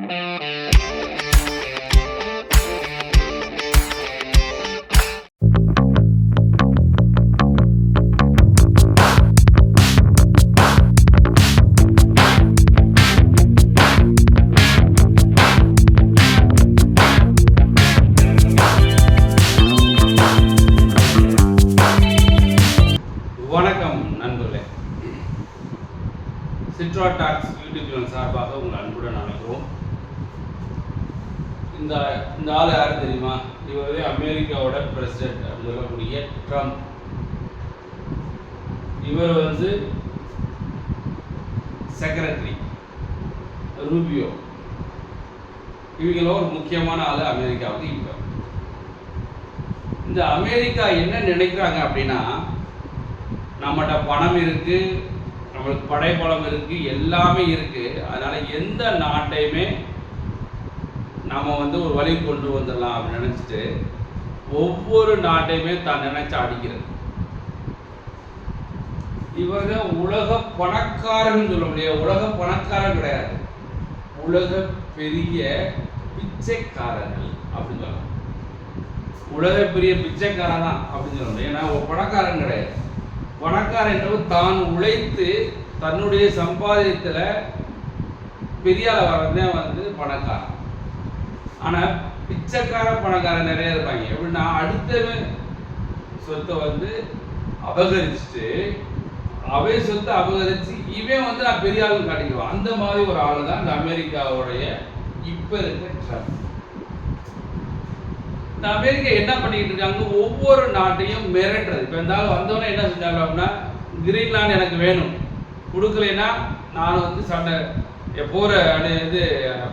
வணக்கம் நண்பர்களே, சிட்ரா tax YouTube channel சார்பாக உங்கள் அன்புடன் அழைக்கிறோம். இந்த ஆள் யாரு தெரியுமா? இவரே அமெரிக்காவோட பிரசிடென்ட் அப்படின்னு சொல்லக்கூடிய ட்ரம்ப். இவர் செக்ரட்டரி ரூபியோ. இவங்கள ஒரு முக்கியமான ஆள் அமெரிக்காவுக்கு. இப்போ இந்த அமெரிக்கா என்ன நினைக்கிறாங்க அப்படின்னா, நம்மகிட்ட பணம் இருக்கு, நம்மளுக்கு படைபலம் இருக்கு, எல்லாமே இருக்கு. அதனால எந்த நாட்டையுமே நம்ம ஒரு வழி கொண்டு வந்துடலாம் அப்படின்னு நினைச்சிட்டு ஒவ்வொரு நாட்டையுமே தான் நினைச்சு அடிக்கிறது. இவங்க உலக பணக்காரன் சொல்ல முடியாது. உலக பணக்காரன் கிடையாது, உலக பெரிய பிச்சைக்காரர்கள் அப்படின்னு சொல்லலாம். உலக பெரிய பிச்சைக்காரன் தான் அப்படின்னு சொல்ல முடியும். ஏன்னா ஒரு பணக்காரன் கிடையாது. பணக்காரன் என்பது தான் உழைத்து தன்னுடைய சம்பாதியத்தில் பெரிய வர்றதே பணக்காரன். ஆனால் பிச்சைக்கார பணக்காரன் நிறைய இருப்பாங்க. எப்படின்னா அடுத்த சொத்தை அபகரிச்சுட்டு சொத்தை அபகரித்து இவன் நான் பெரிய ஆளுன்னு காட்டிக்குவான். அந்த மாதிரி ஒரு ஆள் தான் இந்த அமெரிக்காவுடைய இப்போ இருக்க ட்ரம்ப். இந்த அமெரிக்கா என்ன பண்ணிக்கிட்டு இருக்காங்க, ஒவ்வொரு நாட்டையும் மிரட்டுறது. இப்போ இந்த ஆள் வந்தோடனே என்ன செஞ்சாங்க அப்படின்னா, கிரீன்லாந்து எனக்கு வேணும், கொடுக்கலைன்னா நான் சண்டை போகிற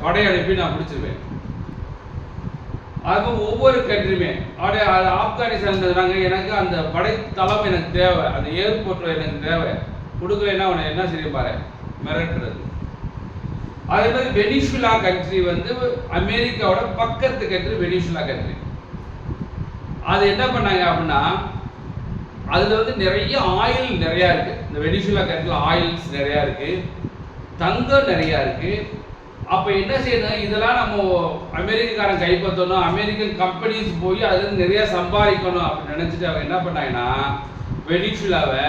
படை அனுப்பி நான் பிடிச்சிருவேன். அது ஒவ்வொரு கண்ட்ரியுமே அப்படியே ஆப்கானிஸ்தான் இருந்ததுனாங்க, எனக்கு அந்த படை தளம் எனக்கு தேவை, அந்த ஏர்போர்ட் எனக்கு தேவை, கொடுக்கலைன்னா அவனை என்ன செய்ய பாரு மிரட்டுறது. அதே மாதிரி வெனிசுலா கண்ட்ரி அமெரிக்காவோட பக்கத்து கண்ட்ரி வெனிசுலா கண்ட்ரி. அது என்ன பண்ணாங்க அப்படின்னா, அதில் நிறைய ஆயில் நிறையா இருக்குது. இந்த வெனிசுலா கண்ட்ரியில் ஆயில்ஸ் நிறையா இருக்குது, தங்கம் நிறையா இருக்குது. அப்போ என்ன செய்யணும், இதெல்லாம் நம்ம அமெரிக்காரன் கைப்பற்றணும், அமெரிக்கன் கம்பெனிஸ் போய் அதுலேருந்து நிறையா சம்பாதிக்கணும் அப்படின்னு நினச்சிட்டு அவங்க என்ன பண்ணாங்கன்னா, வெனிசுலாவை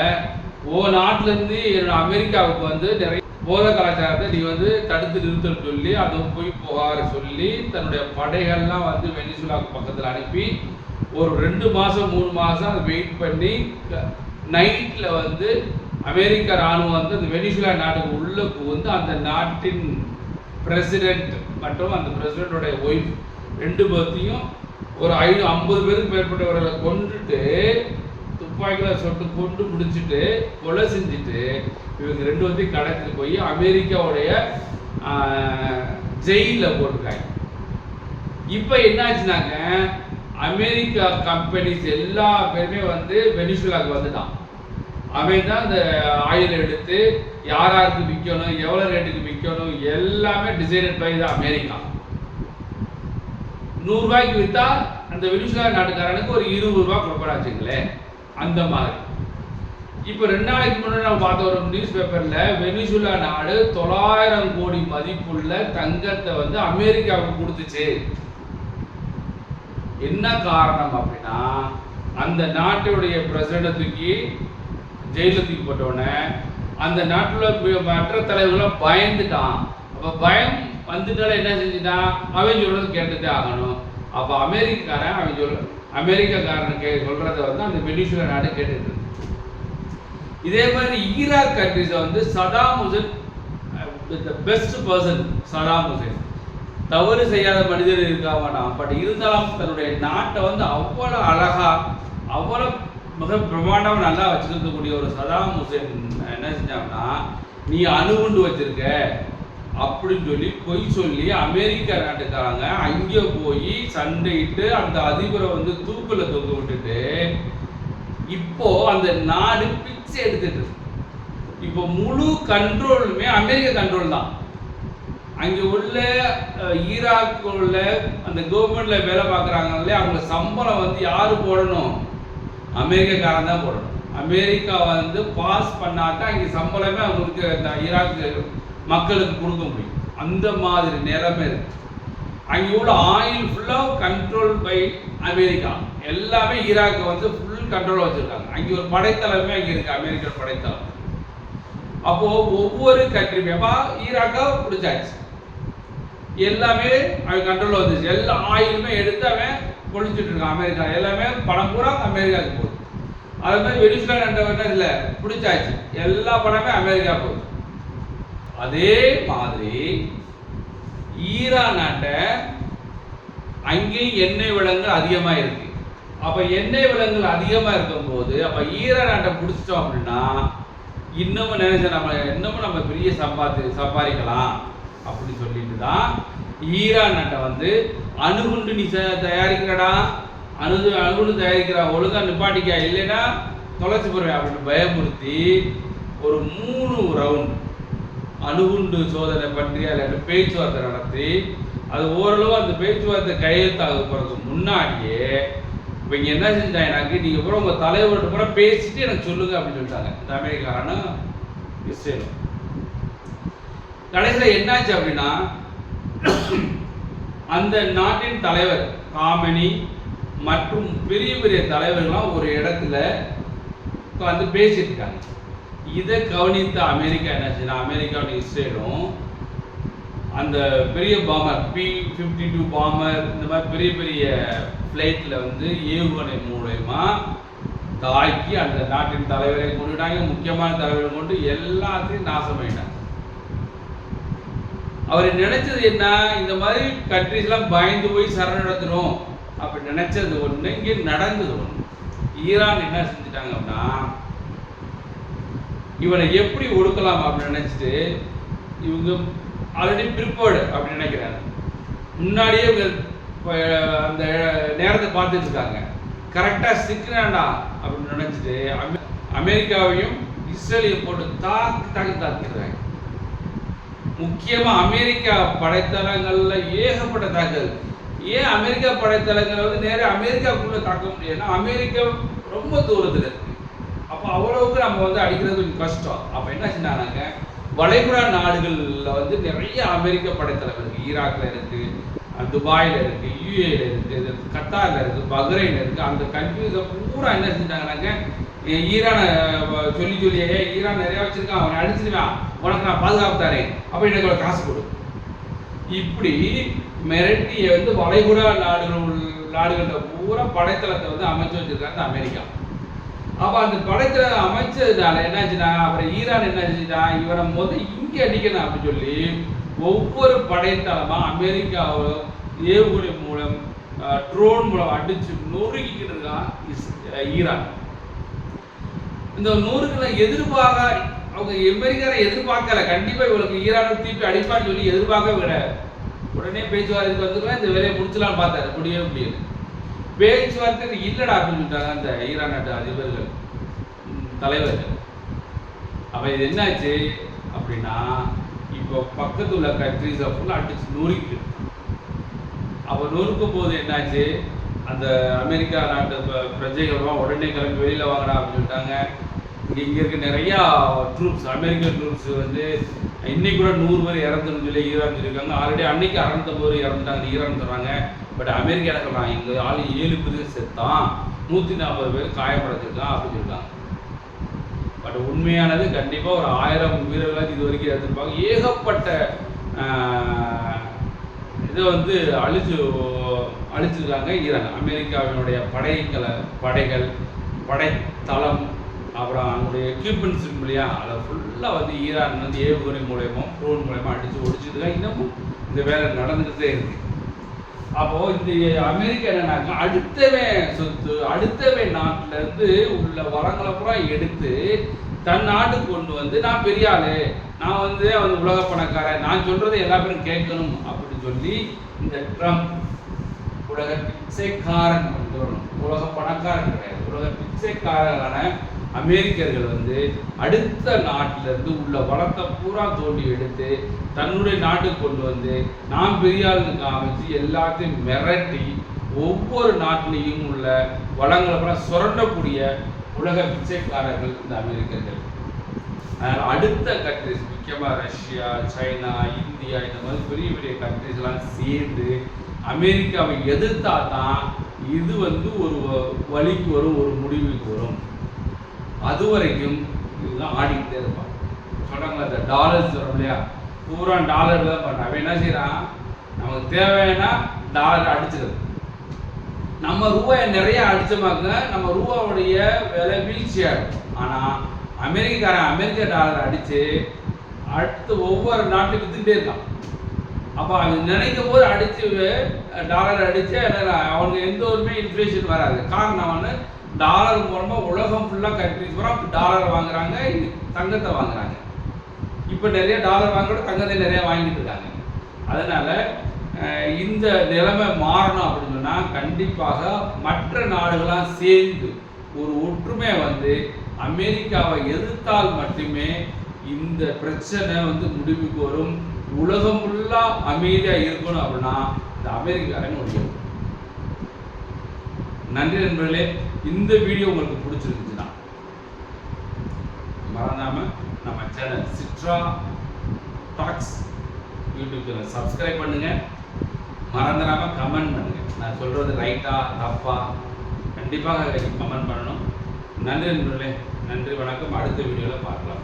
நாட்டிலேருந்து என்னோட அமெரிக்காவுக்கு நிறைய போதை கலாச்சாரத்தை நீ தடுத்து நிறுத்தன்னு சொல்லி அதுவும் போய் புகார சொல்லி தன்னுடைய படைகள்லாம் வெனிசுலாவுக்கு பக்கத்தில் அனுப்பி ஒரு 2 மாதம் 3 மாதம் அதை வெயிட் பண்ணி நைட்டில் அமெரிக்க இராணுவம் அந்த வெனிசுலா நாட்டுக்கு உள்ளே புகுந்து அந்த நாட்டின் பிரசிடென்ட் மற்றும் அந்த பிரசிடென்டோடைய ஒய்ஃப் 2 பேர்த்தையும் ஒரு 50 பேருக்கு மேற்பட்டவர்களை கொண்டுட்டு துப்பாக்கியில் சொட்டு கொண்டு பிடிச்சிட்டு கொலை செஞ்சுட்டு இவங்க 2 பேர்த்தையும் கடத்திட்டு போய் அமெரிக்காவுடைய ஜெயிலில் போட்டிருக்காங்க. இப்போ என்னாச்சுனாங்க, அமெரிக்கா கம்பெனிஸ் எல்லா பேருமே வெனிசுலாவுக்கு வந்துட்டான். அவன் தான் இந்த ஆயில் எடுத்து யாருக்கு விற்கணும், எவ்வளோ ரேட்டுக்கு விற்கணும் எல்லாமே டிசைடட் பை தான் அமெரிக்கா. 100 ரூபாய்க்கு விற்றா அந்த வெனிசுலா நாட்டுக்காரனுக்கு ஒரு 20 ரூபா கொடுப்படாச்சுங்களேன். அந்த மாதிரி இப்போ 2 நாளைக்கு முன்னாடி நம்ம பார்த்த ஒரு நியூஸ் பேப்பரில் வெனிசுலா நாடு 900 கோடி மதிப்புள்ள தங்கத்தை அமெரிக்காவுக்கு கொடுத்துச்சு. என்ன காரணம் அப்படின்னா, அந்த நாட்டுடைய பிரசிடென்ட் தூக்கி ஜெயிலில் தூக்கி போட்டோடனே அந்த நாட்டில் மற்ற தலைவர்களும் பயந்துட்டான். அப்போ பயம் வந்துட்டால என்ன செஞ்சுட்டான், அவன் சொல்றது கேட்டுட்டே ஆகணும். அப்போ அமெரிக்காரன் அமெரிக்காக்காரனுக்கு சொல்றதை அந்த வெனிசுலா நாடு கேட்டுட்டு. இதே மாதிரி Iraq countries Saddam Hussein best person. Saddam Hussein தவறு செய்யாத மனிதர் இருக்க மாட்டான். பட் இருந்தாலும் தன்னுடைய நாட்டை அவ்வளோ அழகா அவ்வளோ மிக பிரம்மாண்டமாக நல்லா வச்சுருக்கக்கூடிய ஒரு சதாம் ஹுசேன் என்ன செஞ்சாங்கன்னா, நீ அணுகுண்டு வச்சிருக்க அப்படின்னு சொல்லி பொய் சொல்லி அமெரிக்கா நாட்டுக்காரங்க அங்கே போய் சண்டையிட்டு அந்த அதிபரை தூக்கில் தொங்க விட்டுட்டு இப்போ அந்த நாடு பிச்சை எடுத்துட்டு. இப்போ முழு கண்ட்ரோலுமே அமெரிக்க கண்ட்ரோல் தான். அங்கே உள்ள ஈராக் உள்ள அந்த கவர்மெண்ட்ல வேலை பார்க்குறாங்களே அவங்க சம்பளம் யாரு போடணும், அமெரிக்காக்காரன் தான் போடணும். அமெரிக்கா பாஸ் பண்ணாதான் இங்கே சம்பளமே அவங்களுக்கு இந்த ஈராக் மக்களுக்கு கொடுக்க முடியும். அந்த மாதிரி நிலைமை இருக்கு. அங்கே உள்ள ஆயில் ஃபுல்லாக கண்ட்ரோல் பை அமெரிக்கா. எல்லாமே ஈராக்கை வந்து ஃபுல் கண்ட்ரோலாக வச்சுருக்காங்க. அங்கே ஒரு படைத்தளமே அங்கே இருக்குது, அமெரிக்க படைத்தளம். அப்போது ஒவ்வொரு கண்ட்ரியுமேப்பா ஈராக்கா பிடிச்சாச்சு, எல்லாமே அவன் கண்ட்ரோலில் வந்துச்சு. எல்லா ஆயிலுமே எடுத்து அவன் பொழிச்சுட்டு இருக்கான் அமெரிக்கா. எல்லாமே பணம் பூரா அமெரிக்காவுக்கு போகுது. அது மாதிரி வெனிசுலா இல்லை பிடிச்சாச்சு, எல்லா பணமே அமெரிக்கா போகுது. அதே மாதிரி ஈரான் நாட்டை அங்கேயும் எண்ணெய் வளங்கள் அதிகமாக இருக்கு. அப்போ எண்ணெய் வளங்கள் அதிகமாக இருக்கும்போது அப்போ ஈரான் நாட்டை பிடிச்சிட்டோம் அப்படின்னா இன்னமும் நம்ம பெரிய சம்பாதிக்கலாம் அப்படின்னு சொல்லிட்டு தான் ஈரான் நாட்டை வந்து அணுகுண்டு நீ தயாரிக்கிறடா, அணுகுண்டு தயாரிக்கிற ஒழுங்கா நிப்பாட்டிக்கா, இல்லைன்னா தொலைச்சி போடுவேன் அப்படின்னு பயமுறுத்தி ஒரு 3 ரவுண்ட் அணுகுண்டு சோதனை பற்றி அதில் பேச்சுவார்த்தை நடத்தி அது ஓரளவு அந்த பேச்சுவார்த்தை கையெழுத்தாக போகிறதுக்கு முன்னாடியே இப்போ இங்கே என்ன செஞ்சாங்க, நீங்கள் கூட உங்கள் தலைவர்கிட்ட கூட பேசிட்டு எனக்கு சொல்லுங்க அப்படின்னு சொல்லிட்டாங்க இந்த அமெரிக்காரனும் இஸ்ரேலும். கடைசியில் என்னாச்சு அப்படின்னா அந்த நாட்டின் தலைவர் காமெனி மற்றும் பெரிய பெரிய தலைவர்கள்லாம் ஒரு இடத்துல வந்து பேசிட்டு இருக்காங்க. இதை கவனித்த அமெரிக்கா என்ன செய்யணும், அமெரிக்காவும் இஸ்ரேலும் அந்த பெரிய பாமர் P-52 பாமர் இந்த மாதிரி பெரிய பெரிய ஃப்ளைட்டில் வந்து ஏவுகணை மூலயமா தாக்கி அந்த நாட்டின் தலைவரை கொண்டுட்டாங்க, முக்கியமான தலைவரை கொண்டு எல்லாத்தையும் நாசம் பண்ணிட்டாங்க. அவர் நினைச்சது என்ன, இந்த மாதிரி கண்ட்ரிஸ்லாம் பயந்து போய் சரணடைஞ்சிடும் அப்படி நினைச்சது ஒன்று, இங்கே நடந்தது ஒன்று. ஈரான் என்ன செஞ்சுட்டாங்க அப்படின்னா இவனை எப்படி ஒடுக்கலாம் அப்படின்னு நினைச்சிட்டு இவங்க ஆல்ரெடி ப்ரிப்பேர்டு அப்படின்னு நினைக்கிறாங்க. முன்னாடியே அந்த நேரத்தை பார்த்துட்டு இருக்காங்க. கரெக்டாக சிக்கிறாண்டா அப்படின்னு நினைச்சிட்டு அமெரிக்காவையும் இஸ்ரேலையும் போட்டு தாக்குறாங்க. முக்கியமாக அமெரிக்கா படைத்தளங்கள்ல ஏகப்பட்ட தாக்குதல். ஏன் அமெரிக்கா படைத்தளங்களை வந்து நேராக அமெரிக்காவுக்குள்ள தாக்க முடியும்னா அமெரிக்கா ரொம்ப தூரத்தில் இருக்கு. அப்போ அவ்வளவுக்கு நம்ம வந்து அடிக்கிறது கொஞ்சம் கஷ்டம். அப்போ என்ன செஞ்சாங்க, வளைகுடா நாடுகளில் வந்து நிறைய அமெரிக்க படைத்தளம் இருக்குது. ஈராக்கில் இருக்குது, துபாயில் இருக்குது, யூஏல இருக்குது, கத்தாரில் இருக்குது, பஹ்ரைனில் இருக்குது. அந்த கண்ட்ரிஸை பூரா என்ன செஞ்சாங்கன்னாங்க, ஈரானை சொல்லியே ஈரான் நிறையா வச்சுருக்கான், அவனை அடிச்சிருக்கான், உனக்கு நான் பாதுகாப்பு தரேன், அப்போ எனக்கு காசு கொடு. இப்படி மிரட்டியை வந்து வளைகுடா நாடுகள பூரா படைத்தளத்தை வந்து அமைச்சு வச்சிருக்காங்க அமெரிக்கா. அப்போ அந்த படைத்தளம் அமைச்சதுனால என்னாச்சுன்னா அப்புறம் ஈரான் என்ன செஞ்சுட்டா, இவனை இங்கே அடிக்கணும் அப்படின்னு சொல்லி ஒவ்வொரு படைத்தளமாக அமெரிக்காவை ஏவுகணை மூலம் ட்ரோன் மூலம் அடிச்சு நொறுக்கிக்கிட்டு இருக்கான் ஈரான். இந்த நொறுக்குல அவங்க அமெரிக்காரை எதிர்பார்க்கல, கண்டிப்பாக இவளுக்கு ஈரானுக்கு தீப்பி அடிப்பான்னு சொல்லி எதிர்பார்க்க கிடையாது. உடனே பேச்சுவார்த்தைக்கு வந்துக்கலாம், இந்த வேலையை முடிச்சலான்னு பார்த்தாரு, முடியவே முடியாது. பேச்சுவார்த்தை இல்லடா அப்படின்னு சொல்லிட்டாங்க அந்த ஈரான் நாட்டு அதிபர்கள் தலைவர்கள். அப்போ இது என்னாச்சு அப்படின்னா இப்போ பக்கத்து உள்ள கண்ட்ரிஸை ஃபுல்லாக அடிச்சு நொறுக்கிட்டு. அப்போ நொறுக்கும் போது என்னாச்சு, அந்த அமெரிக்கா நாட்டு பிரஜைகள்லாம் உடனே கிளம்பி வெளியில் வாங்கடா அப்படின்னு சொல்லிட்டாங்க. இங்கே இருக்க நிறையா ட்ரூப்ஸ், அமெரிக்கன் ட்ரூப்ஸ் வந்து இன்னைக்கு கூட 100 பேர் இறந்துன்னு சொல்லி ஈரான் சொல்லியிருக்காங்க. ஆல்ரெடி அன்னைக்கு 650 பேர் இறந்துட்டாங்க ஈரான் சொல்கிறாங்க. பட் அமெரிக்கா என்ன சொல்கிறாங்க, எங்கள் ஆள் 7 பேர் செத்தான், 140 பேர் காயப்படைச்சிருக்கான் அப்படின்னு சொல்லியிருக்காங்க. பட் உண்மையானது கண்டிப்பாக ஒரு 1000 வீரர்களாக இது வரைக்கும் இறந்துருப்பாங்க. ஏகப்பட்ட இதை வந்து அழிச்சிருக்காங்க ஈரான். அமெரிக்காவினுடைய படைகள் படைத்தளம் அப்புறம் அவங்களுடைய எக்யூப்மெண்ட்ஸ் இல்லையா, அதை ஃபுல்லாக வந்து ஈரான் வந்து ஏவுகணை மூலயமா ட்ரோன் மூலயமா அடித்து ஒடிச்சிருக்காங்க. இன்னமும் இந்த வேலை நடந்துகிட்டே இருக்கு. அப்போது இந்த அமெரிக்கா என்னன்னாக்கா அடுத்தவே நாட்டிலேருந்து உள்ள வளங்களை பூரா எடுத்து தன் நாட்டுக்கு கொண்டு வந்து நான் பெரிய ஆளு, நான் வந்து அவன் உலக பணக்காரன், நான் சொல்றதை எல்லா பேரும் கேட்கணும் அப்படின்னு சொல்லி இந்த ட்ரம்ப் உலக பிச்சைக்காரன் சொல்லணும், உலக பணக்காரன் கிடையாது, உலக பிச்சைக்காரரான அமெரிக்கர்கள் வந்து அடுத்த நாட்டிலிருந்து உள்ள வளத்தை பூரா தோண்டி எடுத்து தன்னுடைய நாட்டுக்கு கொண்டு வந்து நாம் பெரிய ஆளுன்னு காமிச்சு எல்லாத்தையும் மிரட்டி ஒவ்வொரு நாட்டிலையும் உள்ள வளங்களை பூரா சுரண்டக்கூடிய உலக பிச்சைக்காரர்கள் இந்த அமெரிக்கர்கள். அதனால் அடுத்த கண்ட்ரிஸ் முக்கியமாக ரஷ்யா, சைனா, இந்தியா இந்த மாதிரி பெரிய பெரிய கண்ட்ரிஸ்லாம் சேர்ந்து அமெரிக்காவை எதிர்த்தா தான் இது ஒரு வழிக்கு வரும், ஒரு முடிவுக்கு வரும். அது வரைக்கும் இதெல்லாம் ஆடிக்கிட்டே இருப்பான். சொல்கிறாங்களா இந்த டாலர்ஸ் வரும் இல்லையா, பூரா டாலர் தான் பண்ண. அவன் என்ன செய்கிறான், நமக்கு தேவைன்னா டாலர் அடிச்சிருது. நம்ம ரூபாயை நிறைய அடிச்சோமாக்க நம்ம ரூபாவுடைய விலை வீழ்ச்சியாகும். ஆனால் அமெரிக்க டாலர் அடித்து அடுத்து ஒவ்வொரு நாட்டிலும் வித்துக்கிட்டே இருக்கான். அப்போ அவன் நினைக்கும் போது அடித்து டாலர் அடித்து அவனுக்கு எந்த ஒருமே இன்ஃப்ளேஷன் வராது. காரணம் டாலர் மூலமாக உலகம் ஃபுல்லாக கண்ட்ரிஸ் பூரா டாலர் வாங்குறாங்க, தங்கத்தை வாங்குறாங்க. இப்போ நிறைய டாலர் வாங்குறோட தங்கத்தை நிறைய வாங்கிட்டு இருக்காங்க. அதனால இந்த நிலைமை மாறணும் அப்படின்னு சொன்னால் கண்டிப்பாக மற்ற நாடுகளாக சேர்ந்து ஒரு ஒற்றுமை அமெரிக்காவை எதிர்த்தால் மட்டுமே இந்த பிரச்சனை முடிவுக்கு வரும். உலகம் ஃபுல்லாக அமைதியாக இருக்கணும் அப்படின்னா இந்த அமெரிக்காரங்க முடியும். நன்றி நண்பர்களே. இந்த வீடியோ உங்களுக்கு பிடிச்சிருந்துச்சுன்னா மறந்தாம நம்ம channel சிட்ரா tax YouTube channel subscribe பண்ணுங்க. மறந்துடாம கமெண்ட் பண்ணுங்க. நான் சொல்றது ரைட்டா தப்பா கண்டிப்பாக கமெண்ட் பண்ணணும். நன்றி நண்பர்களே. நன்றி, வணக்கம். அடுத்த வீடியோவில் பார்க்கலாம்.